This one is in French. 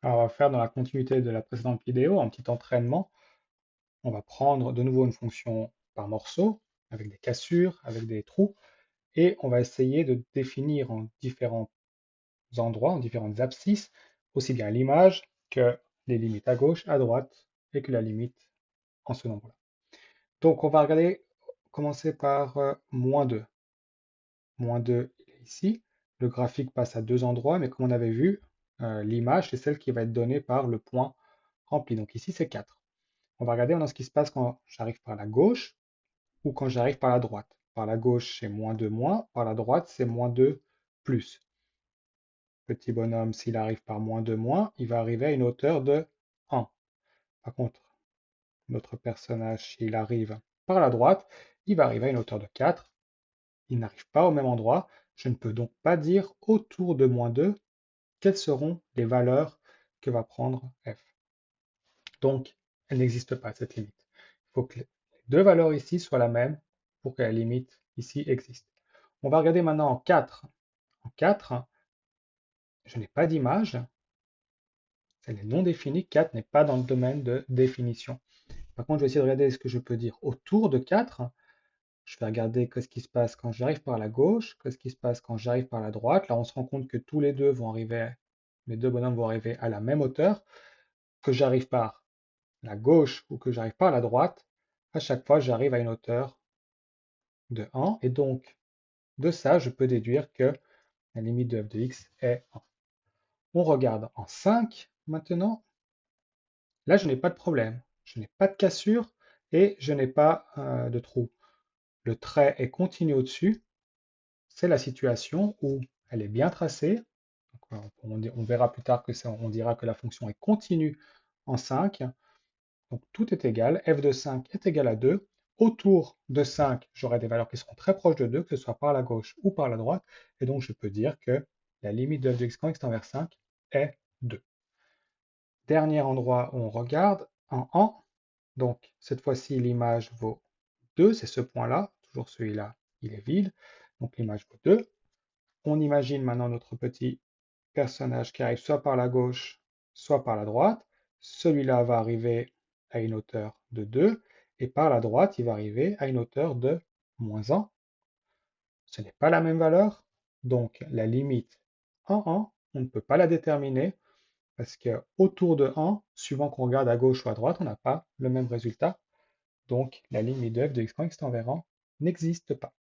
Alors, on va faire dans la continuité de la précédente vidéo un petit entraînement. On va prendre de nouveau une fonction par morceau, avec des cassures, avec des trous, et on va essayer de définir en différents endroits, en différentes abscisses, aussi bien l'image que les limites à gauche, à droite, et que la limite en ce nombre-là. Donc, on va regarder, commencer par -2. -2, il est ici. Le graphique passe à deux endroits, mais comme on avait vu, l'image, c'est celle qui va être donnée par le point rempli. Donc ici, c'est 4. On va regarder maintenant ce qui se passe quand j'arrive par la gauche ou quand j'arrive par la droite. Par la gauche, c'est -2 moins, par la droite, c'est -2 plus. Petit bonhomme, s'il arrive par -2 moins, il va arriver à une hauteur de 1. Par contre, notre personnage, s'il arrive par la droite, il va arriver à une hauteur de 4. Il n'arrive pas au même endroit. Je ne peux donc pas dire autour de -2 quelles seront les valeurs que va prendre f. Donc, elle n'existe pas, cette limite. Il faut que les deux valeurs ici soient la même pour que la limite ici existe. On va regarder maintenant en 4. En 4, je n'ai pas d'image, elle est non définie, 4 n'est pas dans le domaine de définition. Par contre, je vais essayer de regarder ce que je peux dire autour de 4. Je vais regarder ce qui se passe quand j'arrive par la gauche, ce qui se passe quand j'arrive par la droite. Là, on se rend compte que tous les deux vont arriver, les deux bonhommes vont arriver à la même hauteur. Que j'arrive par la gauche ou que j'arrive par la droite, à chaque fois, j'arrive à une hauteur de 1. Et donc, de ça, je peux déduire que la limite de f de x est 1. On regarde en 5 maintenant. Là, je n'ai pas de problème. Je n'ai pas de cassure et je n'ai pas de trou. Le trait est continu au-dessus. C'est la situation où elle est bien tracée. Donc, on verra plus tard que on dira que la fonction est continue en 5. Donc tout est égal. F de 5 est égal à 2. Autour de 5, j'aurai des valeurs qui seront très proches de 2, que ce soit par la gauche ou par la droite. Et donc je peux dire que la limite de f de x quand x tend vers 5 est 2. Dernier endroit où on regarde, en 1. Donc cette fois-ci, l'image vaut 2. C'est ce point-là. Toujours celui-là, il est vide. Donc l'image vaut 2. On imagine maintenant notre petit personnage qui arrive soit par la gauche, soit par la droite. Celui-là va arriver à une hauteur de 2, et par la droite, il va arriver à une hauteur de -1. Ce n'est pas la même valeur, donc la limite en 1, on ne peut pas la déterminer, parce que autour de 1, suivant qu'on regarde à gauche ou à droite, on n'a pas le même résultat. Donc la limite de f de x quand x tend vers 1 n'existe pas.